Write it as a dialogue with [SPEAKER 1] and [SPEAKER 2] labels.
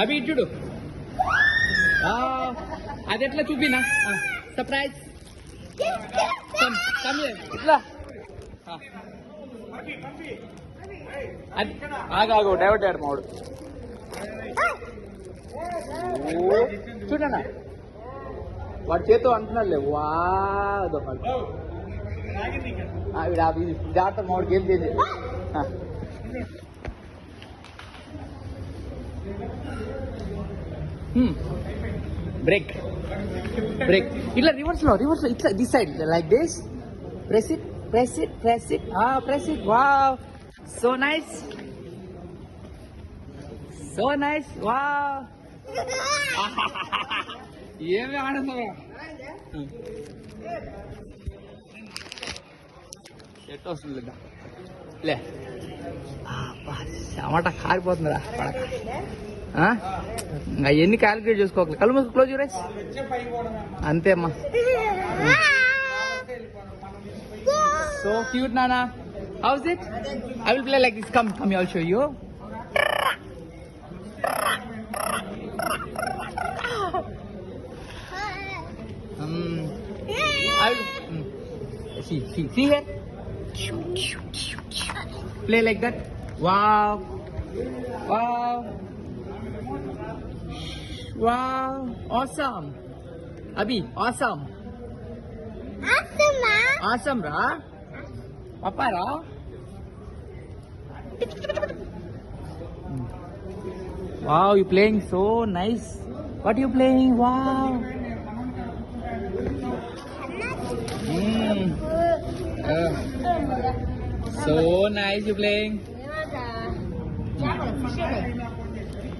[SPEAKER 1] అవి ఇచ్చుడు అది ఎట్లా చూపినా సర్ప్రైజ్ ఇట్లా ఆగాగు డైవర్ట్ అయ్యాడు మావాడు చూడన్నా వాడి చేతితో అంటున్నాడులే వా జాగ్రత్త మావాడికి ఏం చేసి బ్రేక్ బ్రేక్ ఇట్లా రివర్స్ లో ఇట్లా this side like this press it press it press it press it wow so nice so nice wow ఏమి ఆనందం ఎట్ వస్తుంది లే టమాటా కారిపోతుందిరా పడక అవన్నీ క్యాలిక్యులేట్ చేసుకోవాలి కళ్ళు మూసుకు క్లోజ్ రైస్ అంతే అమ్మా సో క్యూట్ నానా house it I will play like this come I will show you see here play like that wow awesome Abhi awesome ra papa ra wow you playing so nice what you playing wow so nice you playing